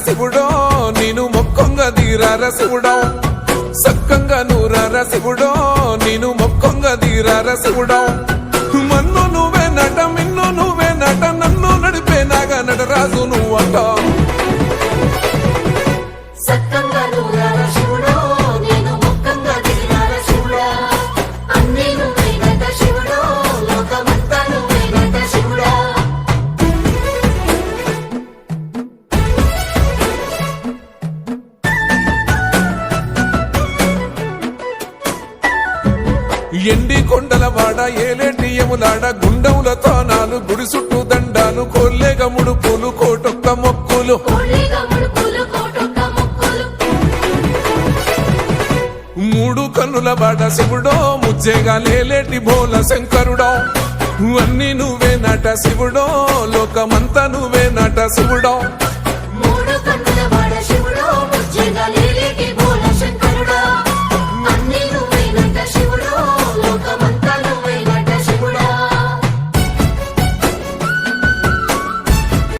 శివుడో నేను మొక్కంగా తీరార శివుడో సక్కంగా నూరార శివుడో నేను మొక్కంగా తీరార శివుడో మన్ను నువ్వే నట మిన్ను నువ్వే నట నన్ను నడిపే నాగా నటరాజు నువ్వట ఎండి కొండల వాడ ఏలేటి యములాడ గుండముల తానాలు గుడి చుట్టూ దండాలు కోల్లేగ ముడుపులు కోటొక్క మొక్కులు మూడు కన్నుల వాడ శివుడో ముజ్జేగా లేలేటి భోల శంకరుడో అన్ని నువ్వే నట శివుడో లోకమంతా నువ్వే నట శివుడో